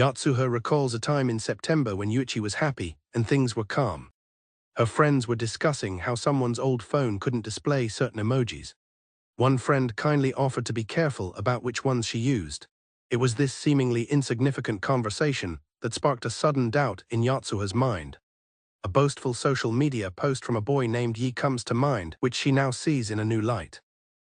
Yatsuha recalls a time in September when Yuichi was happy and things were calm. Her friends were discussing how someone's old phone couldn't display certain emojis. One friend kindly offered to be careful about which ones she used. It was this seemingly insignificant conversation that sparked a sudden doubt in Yatsuha's mind. A boastful social media post from a boy named Yi comes to mind, which she now sees in a new light.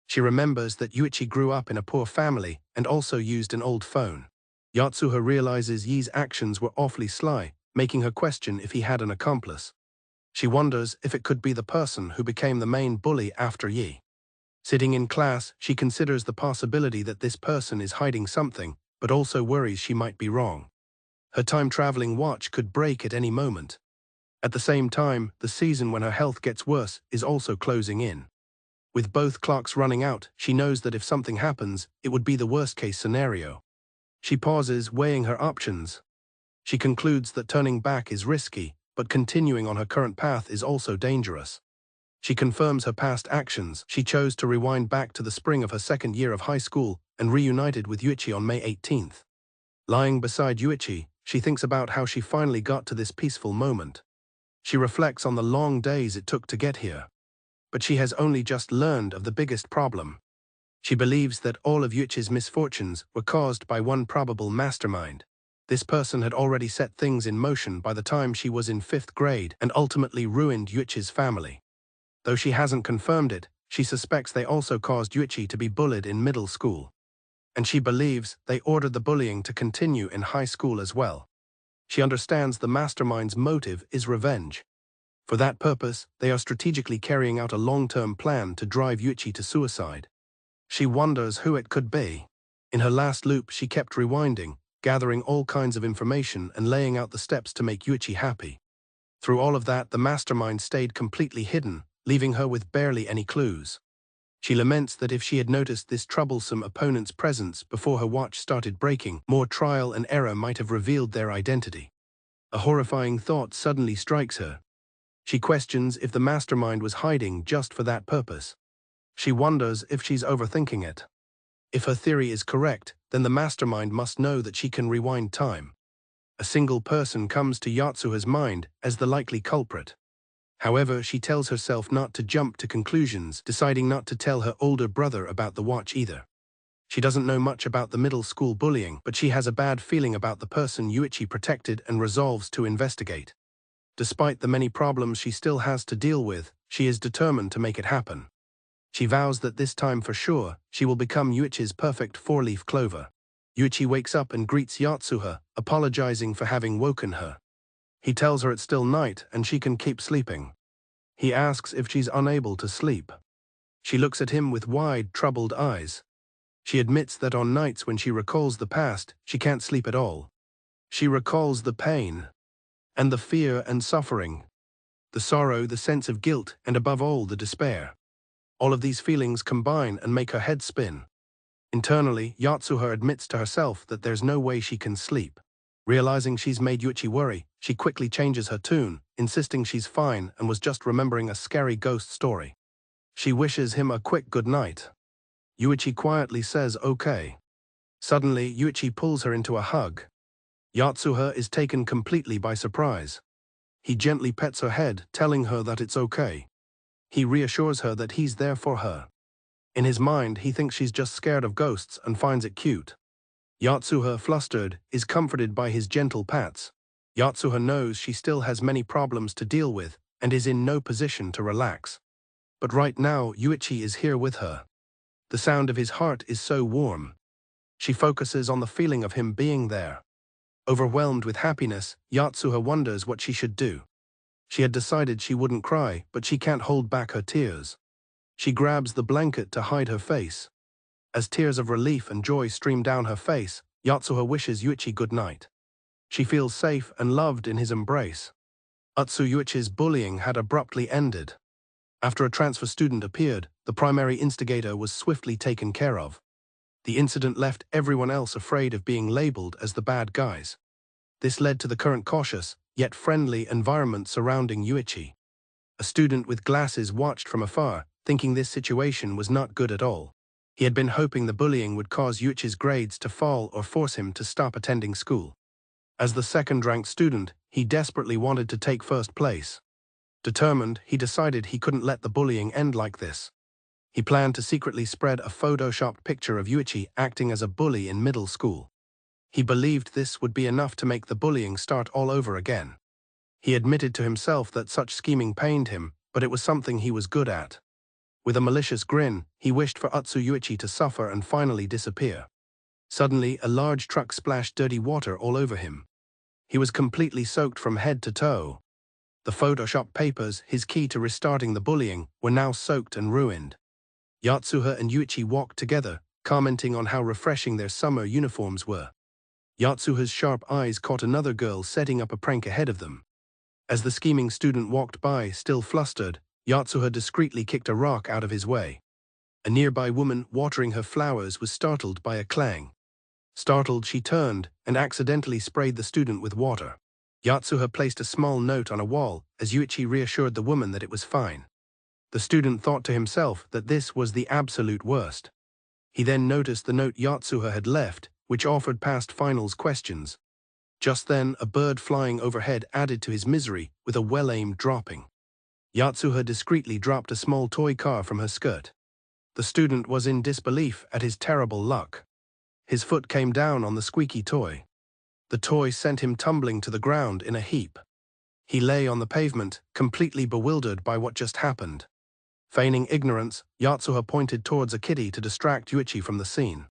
She remembers that Yuichi grew up in a poor family and also used an old phone. Yatsuha realizes Yi's actions were awfully sly, making her question if he had an accomplice. She wonders if it could be the person who became the main bully after Yi. Sitting in class, she considers the possibility that this person is hiding something, but also worries she might be wrong. Her time-traveling watch could break at any moment. At the same time, the season when her health gets worse is also closing in. With both clocks running out, she knows that if something happens, it would be the worst-case scenario. She pauses, weighing her options. She concludes that turning back is risky, but continuing on her current path is also dangerous. She confirms her past actions. She chose to rewind back to the spring of her second year of high school and reunited with Yuichi on May 18th. Lying beside Yuichi, she thinks about how she finally got to this peaceful moment. She reflects on the long days it took to get here. But she has only just learned of the biggest problem. She believes that all of Yuichi's misfortunes were caused by one probable mastermind. This person had already set things in motion by the time she was in 5th grade and ultimately ruined Yuichi's family. Though she hasn't confirmed it, she suspects they also caused Yuichi to be bullied in middle school. And she believes they ordered the bullying to continue in high school as well. She understands the mastermind's motive is revenge. For that purpose, they are strategically carrying out a long-term plan to drive Yuichi to suicide. She wonders who it could be. In her last loop, she kept rewinding, gathering all kinds of information and laying out the steps to make Yuichi happy. Through all of that, the mastermind stayed completely hidden, leaving her with barely any clues. She laments that if she had noticed this troublesome opponent's presence before her watch started breaking, more trial and error might have revealed their identity. A horrifying thought suddenly strikes her. She questions if the mastermind was hiding just for that purpose. She wonders if she's overthinking it. If her theory is correct, then the mastermind must know that she can rewind time. A single person comes to Yatsuha's mind as the likely culprit. However, she tells herself not to jump to conclusions, deciding not to tell her older brother about the watch either. She doesn't know much about the middle school bullying, but she has a bad feeling about the person Yuichi protected and resolves to investigate. Despite the many problems she still has to deal with, she is determined to make it happen. She vows that this time for sure, she will become Yuichi's perfect four-leaf clover. Yuichi wakes up and greets Yatsuha, apologizing for having woken her. He tells her it's still night and she can keep sleeping. He asks if she's unable to sleep. She looks at him with wide, troubled eyes. She admits that on nights when she recalls the past, she can't sleep at all. She recalls the pain, and the fear and suffering, the sorrow, the sense of guilt, and above all, the despair. All of these feelings combine and make her head spin. Internally, Yatsuha admits to herself that there's no way she can sleep. Realizing she's made Yuichi worry, she quickly changes her tune, insisting she's fine and was just remembering a scary ghost story. She wishes him a quick good night. Yuichi quietly says okay. Suddenly, Yuichi pulls her into a hug. Yatsuha is taken completely by surprise. He gently pets her head, telling her that it's okay. He reassures her that he's there for her. In his mind, he thinks she's just scared of ghosts and finds it cute. Yatsuha, flustered, is comforted by his gentle pats. Yatsuha knows she still has many problems to deal with and is in no position to relax. But right now, Yuichi is here with her. The sound of his heart is so warm. She focuses on the feeling of him being there. Overwhelmed with happiness, Yatsuha wonders what she should do. She had decided she wouldn't cry, but she can't hold back her tears. She grabs the blanket to hide her face. As tears of relief and joy stream down her face, Yatsuha wishes Yuichi good night. She feels safe and loved in his embrace. Yuichi's bullying had abruptly ended. After a transfer student appeared, the primary instigator was swiftly taken care of. The incident left everyone else afraid of being labeled as the bad guys. This led to the current cautious, yet friendly environment surrounding Yuichi. A student with glasses watched from afar, thinking this situation was not good at all. He had been hoping the bullying would cause Yuichi's grades to fall or force him to stop attending school. As the second-ranked student, he desperately wanted to take first place. Determined, he decided he couldn't let the bullying end like this. He planned to secretly spread a photoshopped picture of Yuichi acting as a bully in middle school. He believed this would be enough to make the bullying start all over again. He admitted to himself that such scheming pained him, but it was something he was good at. With a malicious grin, he wished for Yuichi to suffer and finally disappear. Suddenly, a large truck splashed dirty water all over him. He was completely soaked from head to toe. The Photoshop papers, his key to restarting the bullying, were now soaked and ruined. Yatsuha and Yuichi walked together, commenting on how refreshing their summer uniforms were. Yatsuha's sharp eyes caught another girl setting up a prank ahead of them. As the scheming student walked by, still flustered, Yatsuha discreetly kicked a rock out of his way. A nearby woman watering her flowers was startled by a clang. Startled, she turned and accidentally sprayed the student with water. Yatsuha placed a small note on a wall as Yuichi reassured the woman that it was fine. The student thought to himself that this was the absolute worst. He then noticed the note Yatsuha had left, which offered past finals questions. Just then, a bird flying overhead added to his misery with a well-aimed dropping. Yatsuha discreetly dropped a small toy car from her skirt. The student was in disbelief at his terrible luck. His foot came down on the squeaky toy. The toy sent him tumbling to the ground in a heap. He lay on the pavement, completely bewildered by what just happened. Feigning ignorance, Yatsuha pointed towards a kitty to distract Yuichi from the scene.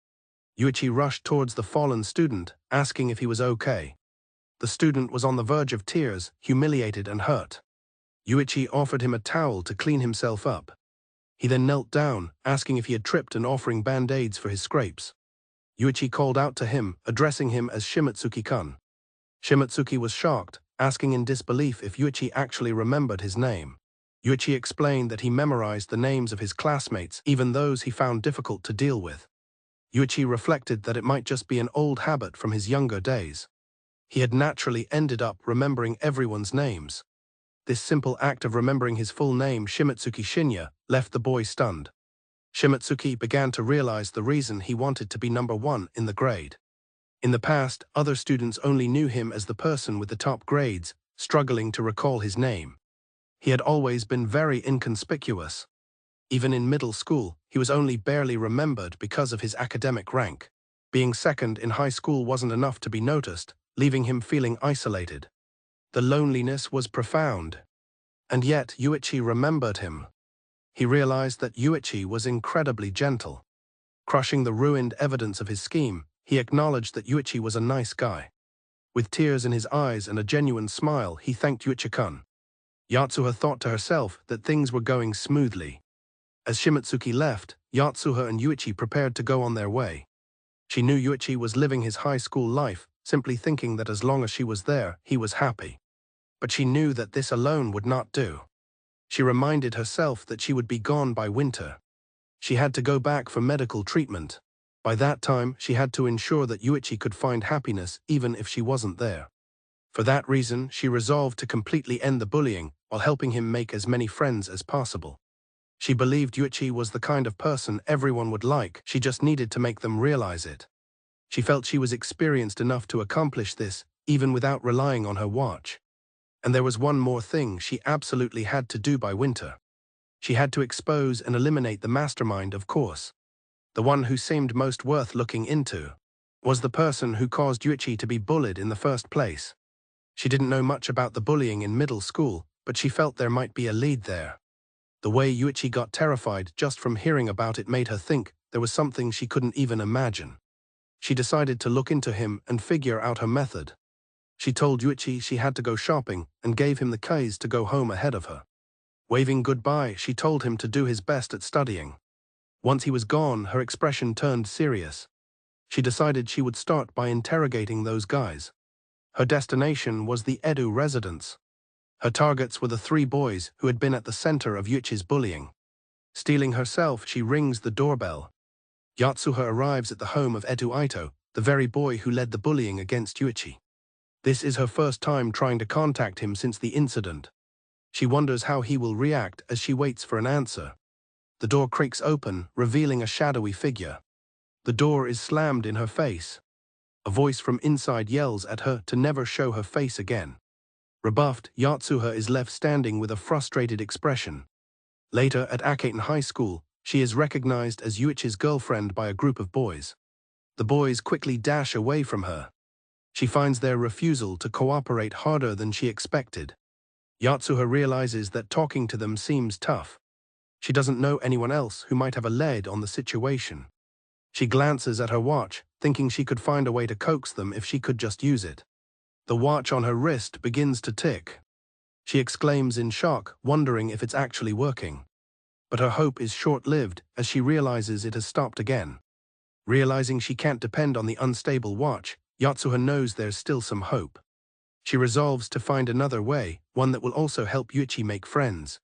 Yuichi rushed towards the fallen student, asking if he was okay. The student was on the verge of tears, humiliated and hurt. Yuichi offered him a towel to clean himself up. He then knelt down, asking if he had tripped and offering band-aids for his scrapes. Yuichi called out to him, addressing him as Shimatsuki-kun. Shimatsuki was shocked, asking in disbelief if Yuichi actually remembered his name. Yuichi explained that he memorized the names of his classmates, even those he found difficult to deal with. Yuichi reflected that it might just be an old habit from his younger days. He had naturally ended up remembering everyone's names. This simple act of remembering his full name, Shimatsuki Shinya, left the boy stunned. Shimatsuki began to realize the reason he wanted to be number one in the grade. In the past, other students only knew him as the person with the top grades, struggling to recall his name. He had always been very inconspicuous. Even in middle school, he was only barely remembered because of his academic rank. Being second in high school wasn't enough to be noticed, leaving him feeling isolated. The loneliness was profound. And yet, Yuichi remembered him. He realized that Yuichi was incredibly gentle. Crushing the ruined evidence of his scheme, he acknowledged that Yuichi was a nice guy. With tears in his eyes and a genuine smile, he thanked Yuichi-kun. Yatsuha thought to herself that things were going smoothly. As Shimatsuki left, Yatsuha and Yuichi prepared to go on their way. She knew Yuichi was living his high school life, simply thinking that as long as she was there, he was happy. But she knew that this alone would not do. She reminded herself that she would be gone by winter. She had to go back for medical treatment. By that time, she had to ensure that Yuichi could find happiness even if she wasn't there. For that reason, she resolved to completely end the bullying while helping him make as many friends as possible. She believed Yuichi was the kind of person everyone would like, she just needed to make them realize it. She felt she was experienced enough to accomplish this, even without relying on her watch. And there was one more thing she absolutely had to do by winter. She had to expose and eliminate the mastermind, of course. The one who seemed most worth looking into was the person who caused Yuichi to be bullied in the first place. She didn't know much about the bullying in middle school, but she felt there might be a lead there. The way Yuichi got terrified just from hearing about it made her think there was something she couldn't even imagine. She decided to look into him and figure out her method. She told Yuichi she had to go shopping and gave him the keys to go home ahead of her. Waving goodbye, she told him to do his best at studying. Once he was gone, her expression turned serious. She decided she would start by interrogating those guys. Her destination was the Edo residence. Her targets were the 3 boys who had been at the center of Yuichi's bullying. Stealing herself, she rings the doorbell. Yatsuha arrives at the home of Edo Ito, the very boy who led the bullying against Yuichi. This is her first time trying to contact him since the incident. She wonders how he will react as she waits for an answer. The door creaks open, revealing a shadowy figure. The door is slammed in her face. A voice from inside yells at her to never show her face again. Rebuffed, Yatsuha is left standing with a frustrated expression. Later, at Akaten High School, she is recognized as Yuichi's girlfriend by a group of boys. The boys quickly dash away from her. She finds their refusal to cooperate harder than she expected. Yatsuha realizes that talking to them seems tough. She doesn't know anyone else who might have a lead on the situation. She glances at her watch, thinking she could find a way to coax them if she could just use it. The watch on her wrist begins to tick. She exclaims in shock, wondering if it's actually working. But her hope is short-lived as she realizes it has stopped again. Realizing she can't depend on the unstable watch, Yatsuha knows there's still some hope. She resolves to find another way, one that will also help Yuichi make friends.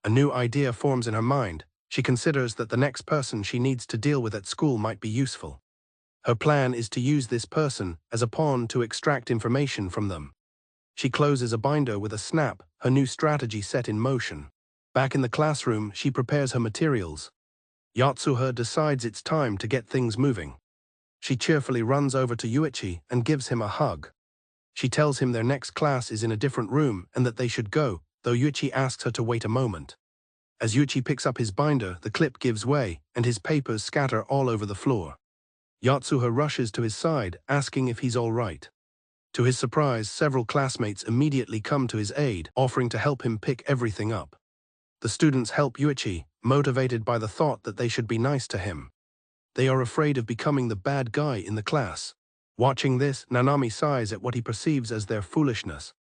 A new idea forms in her mind. She considers that the next person she needs to deal with at school might be useful. Her plan is to use this person as a pawn to extract information from them. She closes a binder with a snap, her new strategy set in motion. Back in the classroom, she prepares her materials. Yatsuha decides it's time to get things moving. She cheerfully runs over to Yuichi and gives him a hug. She tells him their next class is in a different room and that they should go, though Yuichi asks her to wait a moment. As Yuichi picks up his binder, the clip gives way, and his papers scatter all over the floor. Yatsuha rushes to his side, asking if he's all right. To his surprise, several classmates immediately come to his aid, offering to help him pick everything up. The students help Yuichi, motivated by the thought that they should be nice to him. They are afraid of becoming the bad guy in the class. Watching this, Nanami sighs at what he perceives as their foolishness.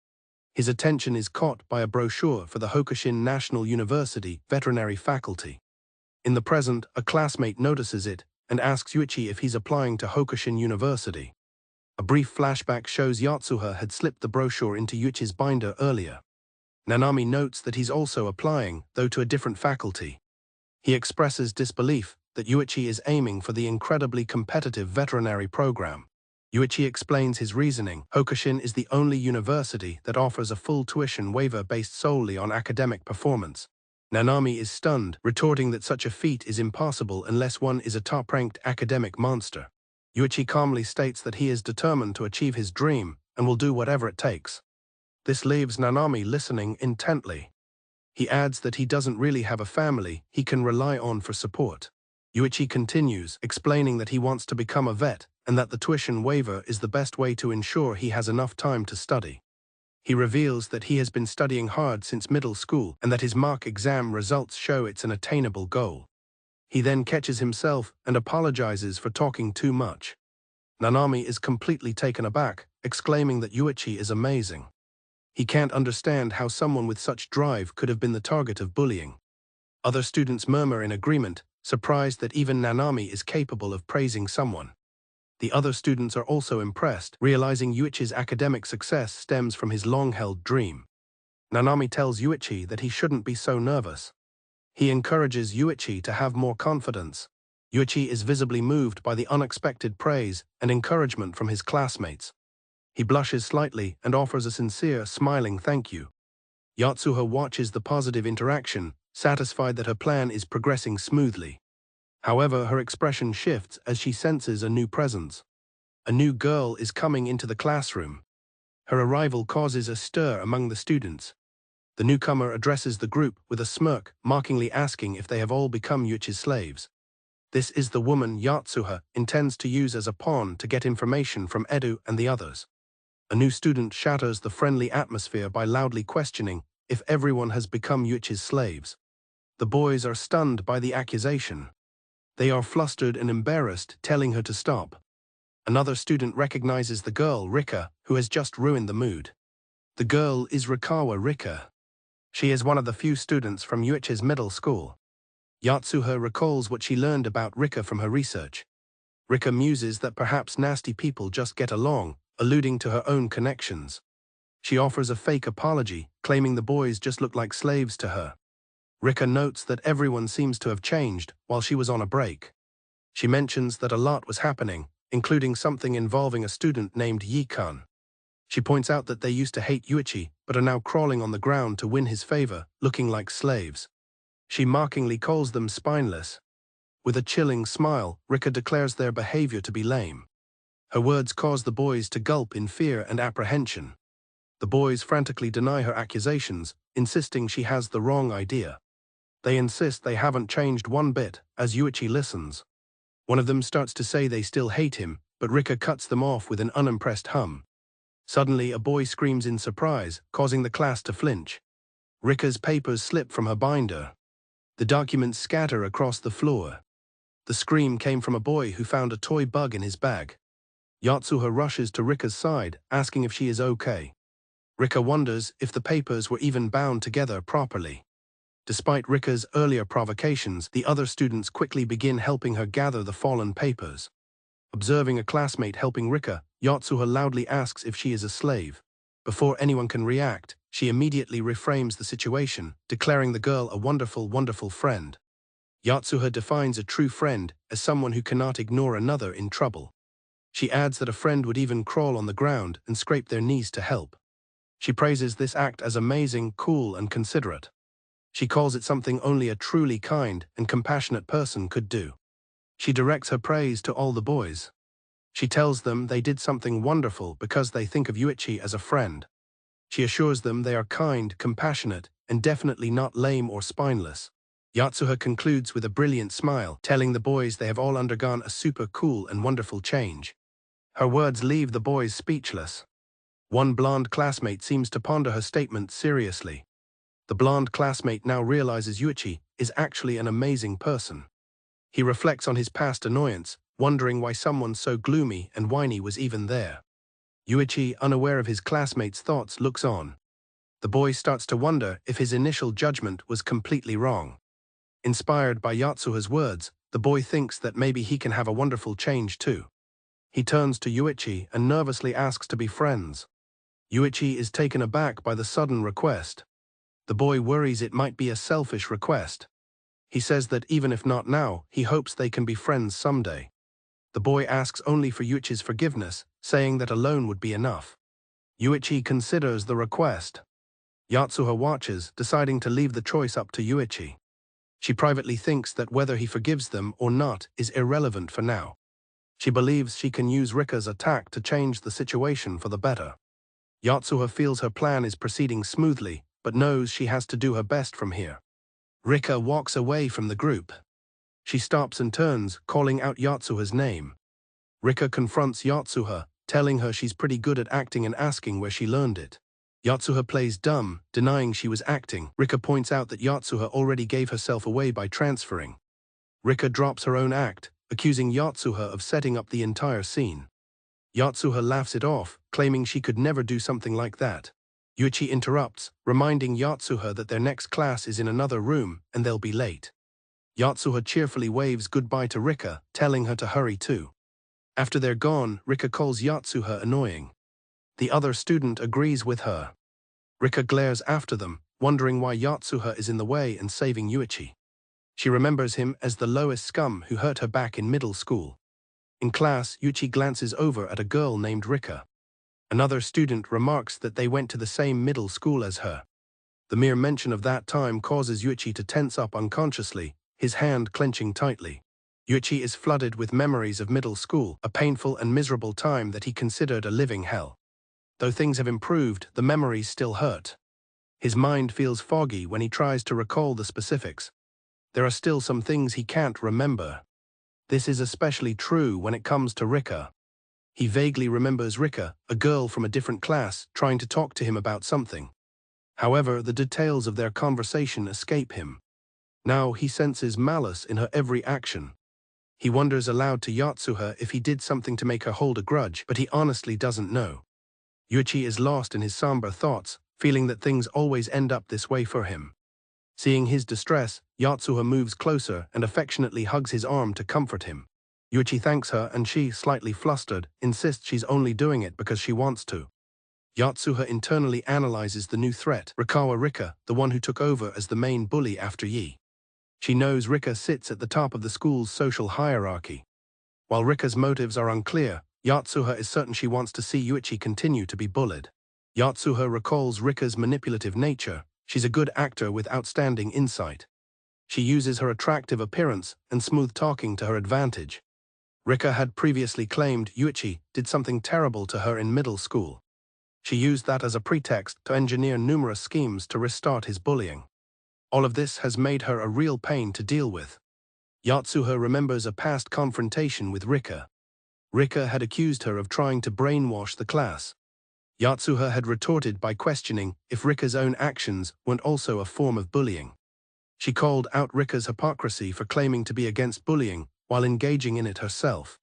His attention is caught by a brochure for the Hokushin National University veterinary faculty. In the present, a classmate notices it and asks Yuichi if he's applying to Hokushin University. A brief flashback shows Yatsuha had slipped the brochure into Yuichi's binder earlier. Nanami notes that he's also applying, though to a different faculty. He expresses disbelief that Yuichi is aiming for the incredibly competitive veterinary program. Yuichi explains his reasoning. Hokushin is the only university that offers a full tuition waiver based solely on academic performance. Nanami is stunned, retorting that such a feat is impossible unless one is a top-ranked academic monster. Yuichi calmly states that he is determined to achieve his dream and will do whatever it takes. This leaves Nanami listening intently. He adds that he doesn't really have a family he can rely on for support. Yuichi continues, explaining that he wants to become a vet and that the tuition waiver is the best way to ensure he has enough time to study. He reveals that he has been studying hard since middle school and that his mock exam results show it's an attainable goal. He then catches himself and apologizes for talking too much. Nanami is completely taken aback, exclaiming that Yuichi is amazing. He can't understand how someone with such drive could have been the target of bullying. Other students murmur in agreement, surprised that even Nanami is capable of praising someone. The other students are also impressed, realizing Yuichi's academic success stems from his long-held dream. Nanami tells Yuichi that he shouldn't be so nervous. He encourages Yuichi to have more confidence. Yuichi is visibly moved by the unexpected praise and encouragement from his classmates. He blushes slightly and offers a sincere, smiling thank you. Yatsuha watches the positive interaction, satisfied that her plan is progressing smoothly. However, her expression shifts as she senses a new presence. A new girl is coming into the classroom. Her arrival causes a stir among the students. The newcomer addresses the group with a smirk, mockingly asking if they have all become Yuichi's slaves. This is the woman Yatsuha intends to use as a pawn to get information from Edu and the others. A new student shatters the friendly atmosphere by loudly questioning if everyone has become Yuichi's slaves. The boys are stunned by the accusation. They are flustered and embarrassed, telling her to stop. Another student recognizes the girl, Rika, who has just ruined the mood. The girl is Rikawa Rika. She is one of the few students from Yuichi's middle school. Yatsuha recalls what she learned about Rika from her research. Rika muses that perhaps nasty people just get along, alluding to her own connections. She offers a fake apology, claiming the boys just look like slaves to her. Rika notes that everyone seems to have changed while she was on a break. She mentions that a lot was happening, including something involving a student named Yi-kun. She points out that they used to hate Yuichi, but are now crawling on the ground to win his favor, looking like slaves. She mockingly calls them spineless. With a chilling smile, Rika declares their behavior to be lame. Her words cause the boys to gulp in fear and apprehension. The boys frantically deny her accusations, insisting she has the wrong idea. They insist they haven't changed one bit, as Yuichi listens. One of them starts to say they still hate him, but Rika cuts them off with an unimpressed hum. Suddenly, a boy screams in surprise, causing the class to flinch. Rika's papers slip from her binder. The documents scatter across the floor. The scream came from a boy who found a toy bug in his bag. Yatsuha rushes to Rika's side, asking if she is okay. Rika wonders if the papers were even bound together properly. Despite Rika's earlier provocations, the other students quickly begin helping her gather the fallen papers. Observing a classmate helping Rika, Yatsuha loudly asks if she is a slave. Before anyone can react, she immediately reframes the situation, declaring the girl a wonderful, wonderful friend. Yatsuha defines a true friend as someone who cannot ignore another in trouble. She adds that a friend would even crawl on the ground and scrape their knees to help. She praises this act as amazing, cool, and considerate. She calls it something only a truly kind and compassionate person could do. She directs her praise to all the boys. She tells them they did something wonderful because they think of Yuichi as a friend. She assures them they are kind, compassionate, and definitely not lame or spineless. Yatsuha concludes with a brilliant smile, telling the boys they have all undergone a super cool and wonderful change. Her words leave the boys speechless. One blonde classmate seems to ponder her statement seriously. The blonde classmate now realizes Yuichi is actually an amazing person. He reflects on his past annoyance, wondering why someone so gloomy and whiny was even there. Yuichi, unaware of his classmate's thoughts, looks on. The boy starts to wonder if his initial judgment was completely wrong. Inspired by Yatsuha's words, the boy thinks that maybe he can have a wonderful change too. He turns to Yuichi and nervously asks to be friends. Yuichi is taken aback by the sudden request. The boy worries it might be a selfish request. He says that even if not now, he hopes they can be friends someday. The boy asks only for Yuichi's forgiveness, saying that alone would be enough. Yuichi considers the request. Yatsuha watches, deciding to leave the choice up to Yuichi. She privately thinks that whether he forgives them or not is irrelevant for now. She believes she can use Rika's attack to change the situation for the better. Yatsuha feels her plan is proceeding smoothly, but knows she has to do her best from here. Rika walks away from the group. She stops and turns, calling out Yatsuha's name. Rika confronts Yatsuha, telling her she's pretty good at acting and asking where she learned it. Yatsuha plays dumb, denying she was acting. Rika points out that Yatsuha already gave herself away by transferring. Rika drops her own act, accusing Yatsuha of setting up the entire scene. Yatsuha laughs it off, claiming she could never do something like that. Yuichi interrupts, reminding Yatsuha that their next class is in another room and they'll be late. Yatsuha cheerfully waves goodbye to Rika, telling her to hurry too. After they're gone, Rika calls Yatsuha annoying. The other student agrees with her. Rika glares after them, wondering why Yatsuha is in the way and saving Yuichi. She remembers him as the lowest scum who hurt her back in middle school. In class, Yuichi glances over at a girl named Rika. Another student remarks that they went to the same middle school as her. The mere mention of that time causes Yuichi to tense up unconsciously, his hand clenching tightly. Yuichi is flooded with memories of middle school, a painful and miserable time that he considered a living hell. Though things have improved, the memories still hurt. His mind feels foggy when he tries to recall the specifics. There are still some things he can't remember. This is especially true when it comes to Rika. He vaguely remembers Rika, a girl from a different class, trying to talk to him about something. However, the details of their conversation escape him. Now he senses malice in her every action. He wonders aloud to Yatsuha if he did something to make her hold a grudge, but he honestly doesn't know. Yuichi is lost in his somber thoughts, feeling that things always end up this way for him. Seeing his distress, Yatsuha moves closer and affectionately hugs his arm to comfort him. Yuichi thanks her and she, slightly flustered, insists she's only doing it because she wants to. Yatsuha internally analyzes the new threat, Rika, the one who took over as the main bully after Yi. She knows Rika sits at the top of the school's social hierarchy. While Rika's motives are unclear, Yatsuha is certain she wants to see Yuichi continue to be bullied. Yatsuha recalls Rika's manipulative nature. She's a good actor with outstanding insight. She uses her attractive appearance and smooth talking to her advantage. Rika had previously claimed Yuichi did something terrible to her in middle school. She used that as a pretext to engineer numerous schemes to restart his bullying. All of this has made her a real pain to deal with. Yatsuha remembers a past confrontation with Rika. Rika had accused her of trying to brainwash the class. Yatsuha had retorted by questioning if Rika's own actions weren't also a form of bullying. She called out Rika's hypocrisy for claiming to be against bullying while engaging in it herself.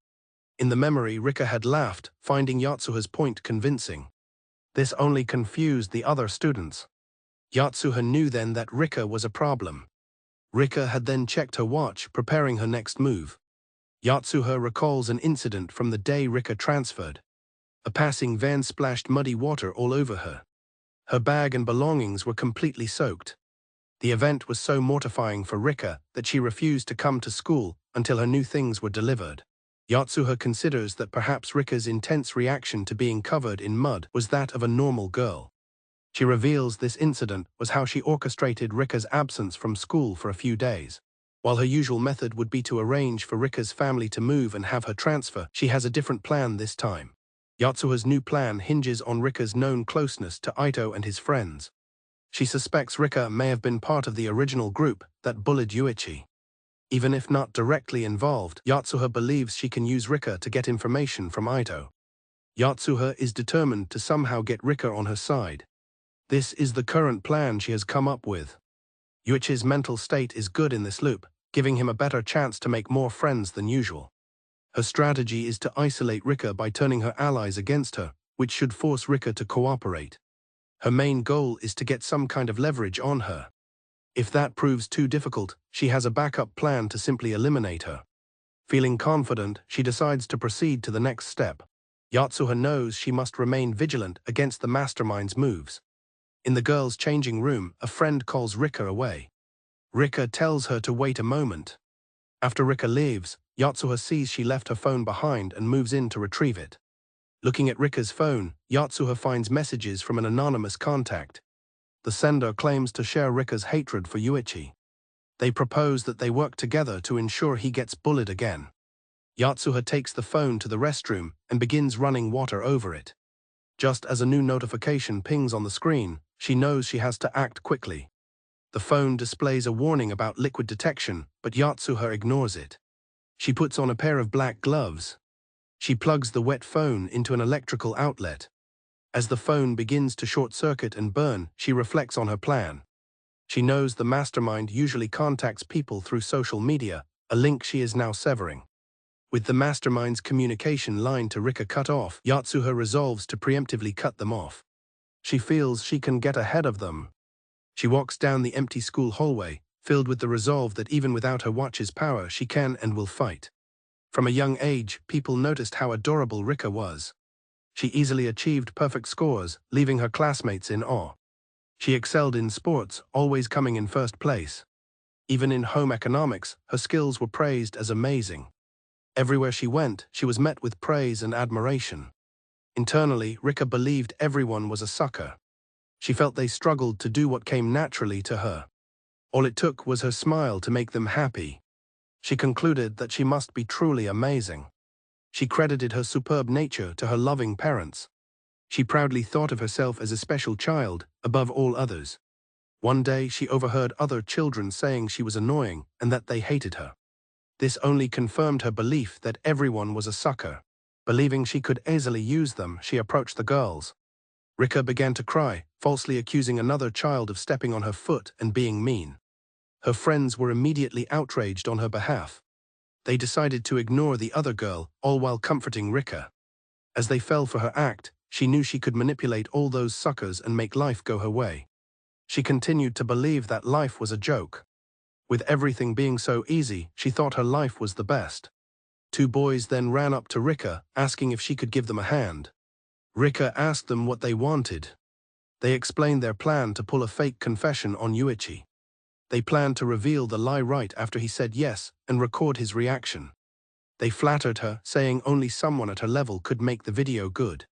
In the memory, Rika had laughed, finding Yatsuha's point convincing. This only confused the other students. Yatsuha knew then that Rika was a problem. Rika had then checked her watch, preparing her next move. Yatsuha recalls an incident from the day Rika transferred. A passing van splashed muddy water all over her. Her bag and belongings were completely soaked. The event was so mortifying for Rika that she refused to come to school until her new things were delivered. Yatsuha considers that perhaps Rika's intense reaction to being covered in mud was that of a normal girl. She reveals this incident was how she orchestrated Rika's absence from school for a few days. While her usual method would be to arrange for Rika's family to move and have her transfer, she has a different plan this time. Yatsuha's new plan hinges on Rika's known closeness to Ito and his friends. She suspects Rika may have been part of the original group that bullied Yuichi. Even if not directly involved, Yatsuha believes she can use Rika to get information from Ito. Yatsuha is determined to somehow get Rika on her side. This is the current plan she has come up with. Yuichi's mental state is good in this loop, giving him a better chance to make more friends than usual. Her strategy is to isolate Rika by turning her allies against her, which should force Rika to cooperate. Her main goal is to get some kind of leverage on her. If that proves too difficult, she has a backup plan to simply eliminate her. Feeling confident, she decides to proceed to the next step. Yatsuha knows she must remain vigilant against the mastermind's moves. In the girls' changing room, a friend calls Rika away. Rika tells her to wait a moment. After Rika leaves, Yatsuha sees she left her phone behind and moves in to retrieve it. Looking at Rika's phone, Yatsuha finds messages from an anonymous contact. The sender claims to share Rika's hatred for Yuichi. They propose that they work together to ensure he gets bullied again. Yatsuha takes the phone to the restroom and begins running water over it. Just as a new notification pings on the screen, she knows she has to act quickly. The phone displays a warning about liquid detection, but Yatsuha ignores it. She puts on a pair of black gloves. She plugs the wet phone into an electrical outlet. As the phone begins to short-circuit and burn, she reflects on her plan. She knows the mastermind usually contacts people through social media, a link she is now severing. With the mastermind's communication line to Rika cut off, Yatsuha resolves to preemptively cut them off. She feels she can get ahead of them. She walks down the empty school hallway, filled with the resolve that even without her watch's power she can and will fight. From a young age, people noticed how adorable Rika was. She easily achieved perfect scores, leaving her classmates in awe. She excelled in sports, always coming in first place. Even in home economics, her skills were praised as amazing. Everywhere she went, she was met with praise and admiration. Internally, Rika believed everyone was a sucker. She felt they struggled to do what came naturally to her. All it took was her smile to make them happy. She concluded that she must be truly amazing. She credited her superb nature to her loving parents. She proudly thought of herself as a special child, above all others. One day she overheard other children saying she was annoying and that they hated her. This only confirmed her belief that everyone was a sucker. Believing she could easily use them, she approached the girls. Rika began to cry, falsely accusing another child of stepping on her foot and being mean. Her friends were immediately outraged on her behalf. They decided to ignore the other girl, all while comforting Rika. As they fell for her act, she knew she could manipulate all those suckers and make life go her way. She continued to believe that life was a joke. With everything being so easy, she thought her life was the best. Two boys then ran up to Rika, asking if she could give them a hand. Rika asked them what they wanted. They explained their plan to pull a fake confession on Yuichi. They planned to reveal the lie right after he said yes and record his reaction. They flattered her, saying only someone at her level could make the video good.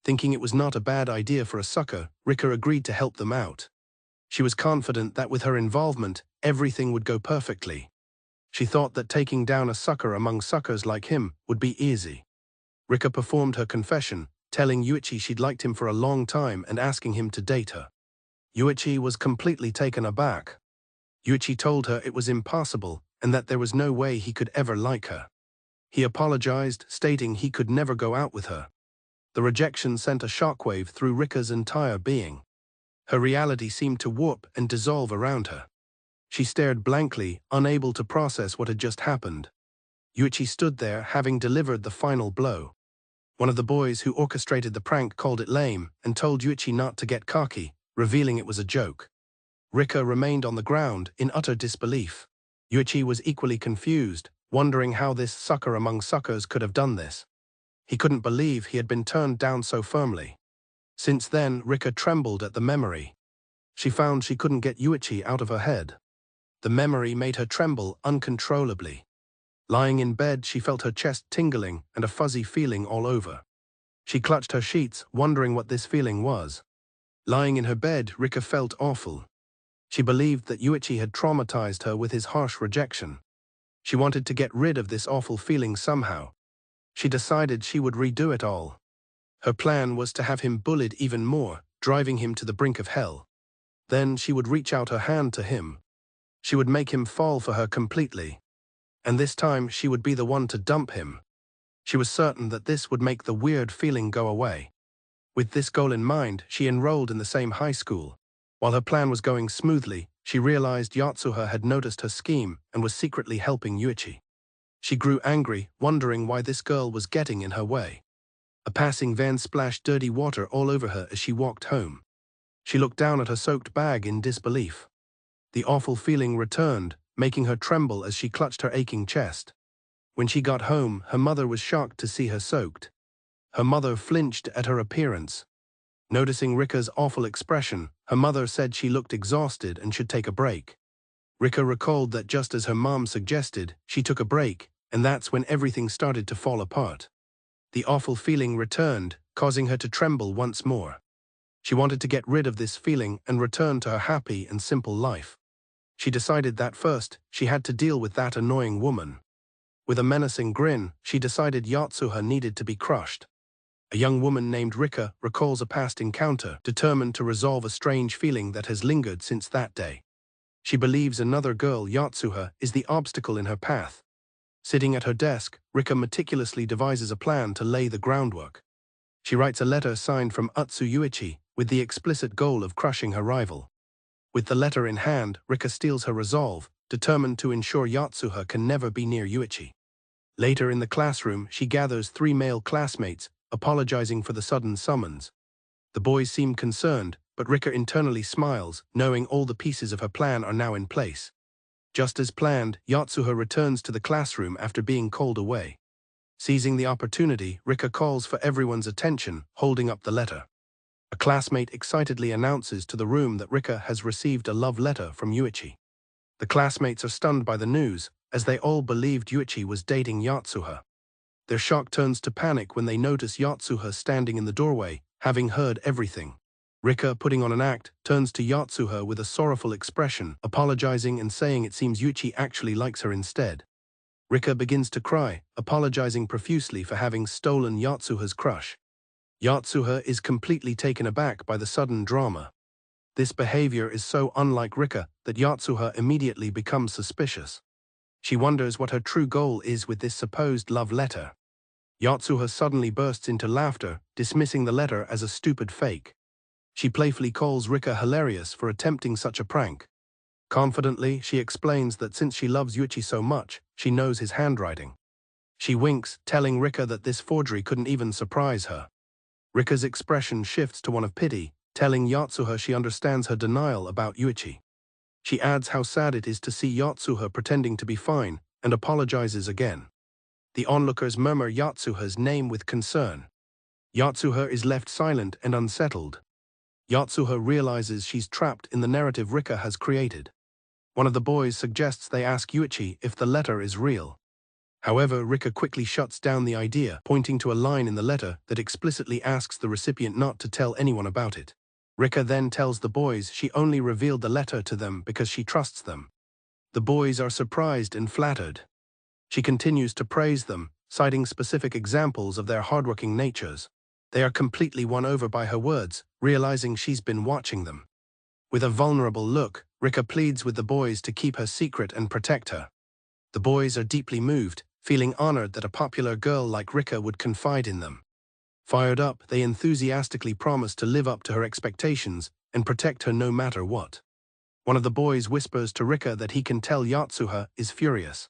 Thinking it was not a bad idea for a sucker, Rika agreed to help them out. She was confident that with her involvement, everything would go perfectly. She thought that taking down a sucker among suckers like him would be easy. Rika performed her confession, telling Yuichi she'd liked him for a long time and asking him to date her. Yuichi was completely taken aback. Yuichi told her it was impossible and that there was no way he could ever like her. He apologized, stating he could never go out with her. The rejection sent a shockwave through Rika's entire being. Her reality seemed to warp and dissolve around her. She stared blankly, unable to process what had just happened. Yuichi stood there, having delivered the final blow. One of the boys who orchestrated the prank called it lame and told Yuichi not to get cocky, revealing it was a joke. Rika remained on the ground in utter disbelief. Yuichi was equally confused, wondering how this sucker among suckers could have done this. He couldn't believe he had been turned down so firmly. Since then, Rika trembled at the memory. She found she couldn't get Yuichi out of her head. The memory made her tremble uncontrollably. Lying in bed, she felt her chest tingling and a fuzzy feeling all over. She clutched her sheets, wondering what this feeling was. Lying in her bed, Rika felt awful. She believed that Yuichi had traumatized her with his harsh rejection. She wanted to get rid of this awful feeling somehow. She decided she would redo it all. Her plan was to have him bullied even more, driving him to the brink of hell. Then she would reach out her hand to him. She would make him fall for her completely. And this time she would be the one to dump him. She was certain that this would make the weird feeling go away. With this goal in mind, she enrolled in the same high school. While her plan was going smoothly, she realized Yatsuha had noticed her scheme and was secretly helping Yuichi. She grew angry, wondering why this girl was getting in her way. A passing van splashed dirty water all over her as she walked home. She looked down at her soaked bag in disbelief. The awful feeling returned, making her tremble as she clutched her aching chest. When she got home, her mother was shocked to see her soaked. Her mother flinched at her appearance. Noticing Rika's awful expression, her mother said she looked exhausted and should take a break. Rika recalled that just as her mom suggested, she took a break, and that's when everything started to fall apart. The awful feeling returned, causing her to tremble once more. She wanted to get rid of this feeling and return to her happy and simple life. She decided that first, she had to deal with that annoying woman. With a menacing grin, she decided Yatsuha needed to be crushed. A young woman named Rika recalls a past encounter, determined to resolve a strange feeling that has lingered since that day. She believes another girl, Yatsuha, is the obstacle in her path. Sitting at her desk, Rika meticulously devises a plan to lay the groundwork. She writes a letter signed from Utsu Yuichi, with the explicit goal of crushing her rival. With the letter in hand, Rika steals her resolve, determined to ensure Yatsuha can never be near Yuichi. Later in the classroom, she gathers 3 male classmates, apologizing for the sudden summons. The boys seem concerned, but Rika internally smiles, knowing all the pieces of her plan are now in place. Just as planned, Yatsuha returns to the classroom after being called away. Seizing the opportunity, Rika calls for everyone's attention, holding up the letter. A classmate excitedly announces to the room that Rika has received a love letter from Yuichi. The classmates are stunned by the news, as they all believed Yuichi was dating Yatsuha. Their shock turns to panic when they notice Yatsuha standing in the doorway, having heard everything. Rika, putting on an act, turns to Yatsuha with a sorrowful expression, apologizing and saying it seems Yuichi actually likes her instead. Rika begins to cry, apologizing profusely for having stolen Yatsuha's crush. Yatsuha is completely taken aback by the sudden drama. This behavior is so unlike Rika that Yatsuha immediately becomes suspicious. She wonders what her true goal is with this supposed love letter. Yatsuha suddenly bursts into laughter, dismissing the letter as a stupid fake. She playfully calls Rika hilarious for attempting such a prank. Confidently, she explains that since she loves Yuichi so much, she knows his handwriting. She winks, telling Rika that this forgery couldn't even surprise her. Rika's expression shifts to one of pity, telling Yatsuha she understands her denial about Yuichi. She adds how sad it is to see Yatsuha pretending to be fine, and apologizes again. The onlookers murmur Yatsuha's name with concern. Yatsuha is left silent and unsettled. Yatsuha realizes she's trapped in the narrative Rika has created. One of the boys suggests they ask Yuichi if the letter is real. However, Rika quickly shuts down the idea, pointing to a line in the letter that explicitly asks the recipient not to tell anyone about it. Rika then tells the boys she only revealed the letter to them because she trusts them. The boys are surprised and flattered. She continues to praise them, citing specific examples of their hardworking natures. They are completely won over by her words, realizing she's been watching them. With a vulnerable look, Rika pleads with the boys to keep her secret and protect her. The boys are deeply moved, feeling honored that a popular girl like Rika would confide in them. Fired up, they enthusiastically promise to live up to her expectations and protect her no matter what. One of the boys whispers to Rika that he can tell Yatsuha is furious.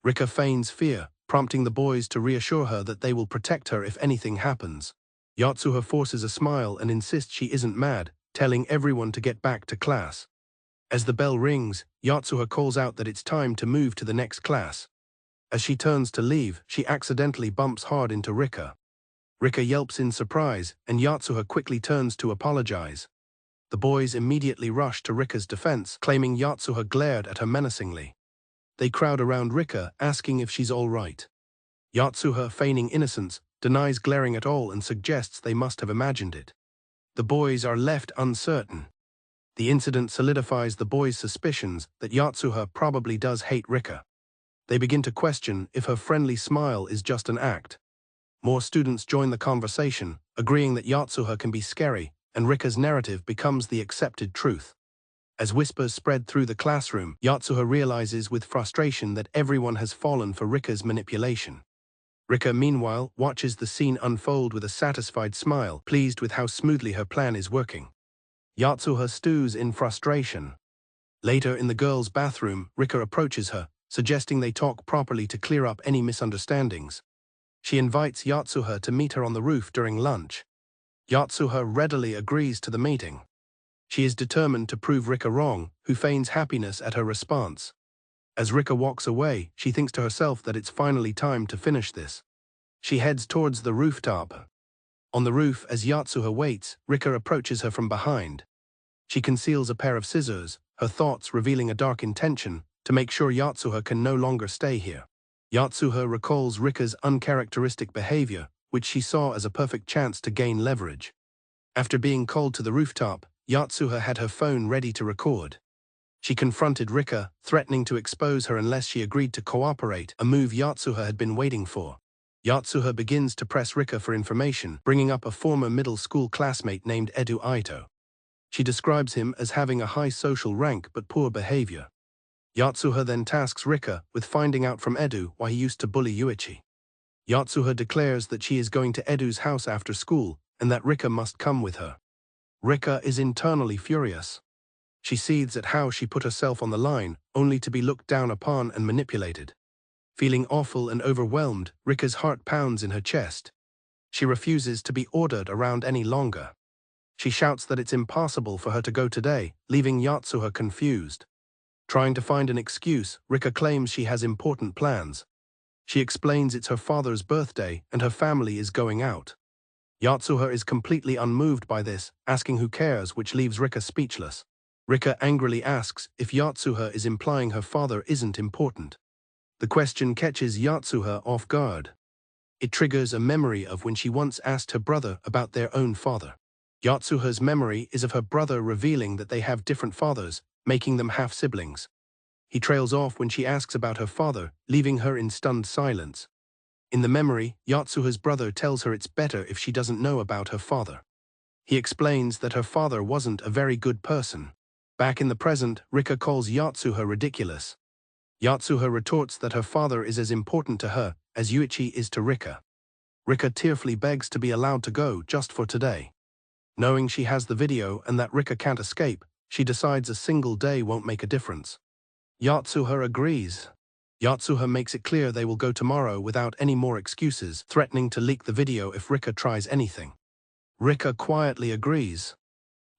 Rika feigns fear, prompting the boys to reassure her that they will protect her if anything happens. Yatsuha forces a smile and insists she isn't mad, telling everyone to get back to class. As the bell rings, Yatsuha calls out that it's time to move to the next class. As she turns to leave, she accidentally bumps hard into Rika. Rika yelps in surprise, and Yatsuha quickly turns to apologize. The boys immediately rush to Rika's defense, claiming Yatsuha glared at her menacingly. They crowd around Rika, asking if she's all right. Yatsuha, feigning innocence, denies glaring at all and suggests they must have imagined it. The boys are left uncertain. The incident solidifies the boys' suspicions that Yatsuha probably does hate Rika. They begin to question if her friendly smile is just an act. More students join the conversation, agreeing that Yatsuha can be scary, and Rika's narrative becomes the accepted truth. As whispers spread through the classroom, Yatsuha realizes with frustration that everyone has fallen for Rika's manipulation. Rika, meanwhile, watches the scene unfold with a satisfied smile, pleased with how smoothly her plan is working. Yatsuha stews in frustration. Later in the girls' bathroom, Rika approaches her, suggesting they talk properly to clear up any misunderstandings. She invites Yatsuha to meet her on the roof during lunch. Yatsuha readily agrees to the meeting. She is determined to prove Rika wrong, who feigns happiness at her response. As Rika walks away, she thinks to herself that it's finally time to finish this. She heads towards the rooftop. On the roof, as Yatsuha waits, Rika approaches her from behind. She conceals a pair of scissors, her thoughts revealing a dark intention, to make sure Yatsuha can no longer stay here. Yatsuha recalls Rika's uncharacteristic behavior, which she saw as a perfect chance to gain leverage. After being called to the rooftop, Yatsuha had her phone ready to record. She confronted Rika, threatening to expose her unless she agreed to cooperate, a move Yatsuha had been waiting for. Yatsuha begins to press Rika for information, bringing up a former middle school classmate named Edu Aito. She describes him as having a high social rank but poor behavior. Yatsuha then tasks Rika with finding out from Edu why he used to bully Yuichi. Yatsuha declares that she is going to Edu's house after school and that Rika must come with her. Rika is internally furious. She seethes at how she put herself on the line, only to be looked down upon and manipulated. Feeling awful and overwhelmed, Rika's heart pounds in her chest. She refuses to be ordered around any longer. She shouts that it's impossible for her to go today, leaving Yatsuha confused. Trying to find an excuse, Rika claims she has important plans. She explains it's her father's birthday and her family is going out. Yatsuha is completely unmoved by this, asking who cares, which leaves Rika speechless. Rika angrily asks if Yatsuha is implying her father isn't important. The question catches Yatsuha off guard. It triggers a memory of when she once asked her brother about their own father. Yatsuha's memory is of her brother revealing that they have different fathers, making them half-siblings. He trails off when she asks about her father, leaving her in stunned silence. In the memory, Yatsuha's brother tells her it's better if she doesn't know about her father. He explains that her father wasn't a very good person. Back in the present, Rika calls Yatsuha ridiculous. Yatsuha retorts that her father is as important to her as Yuichi is to Rika. Rika tearfully begs to be allowed to go just for today. Knowing she has the video and that Rika can't escape, she decides a single day won't make a difference. Yatsuha agrees. Yatsuha makes it clear they will go tomorrow without any more excuses, threatening to leak the video if Rika tries anything. Rika quietly agrees.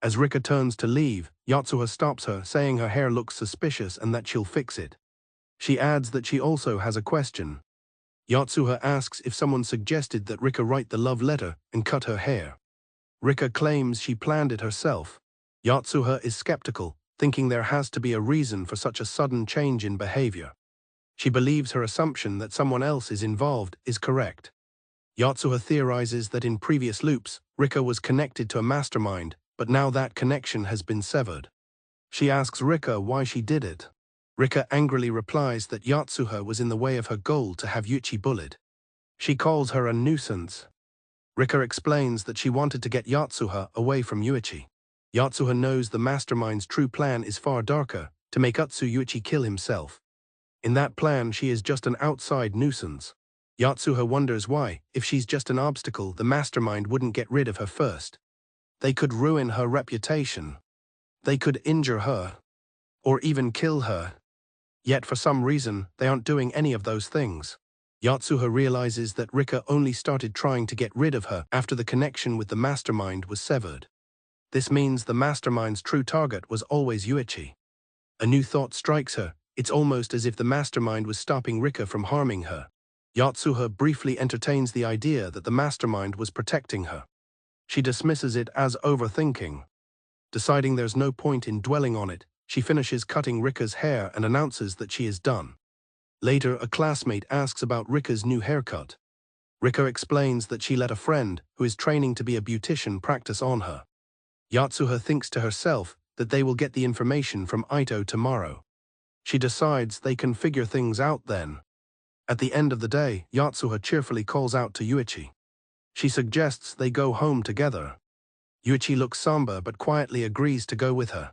As Rika turns to leave, Yatsuha stops her, saying her hair looks suspicious and that she'll fix it. She adds that she also has a question. Yatsuha asks if someone suggested that Rika write the love letter and cut her hair. Rika claims she planned it herself. Yatsuha is skeptical, thinking there has to be a reason for such a sudden change in behavior. She believes her assumption that someone else is involved is correct. Yatsuha theorizes that in previous loops, Rika was connected to a mastermind, but now that connection has been severed. She asks Rika why she did it. Rika angrily replies that Yatsuha was in the way of her goal to have Yuichi bullied. She calls her a nuisance. Rika explains that she wanted to get Yatsuha away from Yuichi. Yatsuha knows the mastermind's true plan is far darker, to make Yuichi kill himself. In that plan, she is just an outside nuisance. Yatsuha wonders why, if she's just an obstacle, the mastermind wouldn't get rid of her first. They could ruin her reputation. They could injure her. Or even kill her. Yet for some reason, they aren't doing any of those things. Yatsuha realizes that Rika only started trying to get rid of her after the connection with the mastermind was severed. This means the mastermind's true target was always Yuichi. A new thought strikes her. It's almost as if the mastermind was stopping Rika from harming her. Yatsuha briefly entertains the idea that the mastermind was protecting her. She dismisses it as overthinking. Deciding there's no point in dwelling on it, she finishes cutting Rika's hair and announces that she is done. Later, a classmate asks about Rika's new haircut. Rika explains that she let a friend, who is training to be a beautician, practice on her. Yatsuha thinks to herself that they will get the information from Ito tomorrow. She decides they can figure things out then. At the end of the day, Yatsuha cheerfully calls out to Yuichi. She suggests they go home together. Yuichi looks somber but quietly agrees to go with her.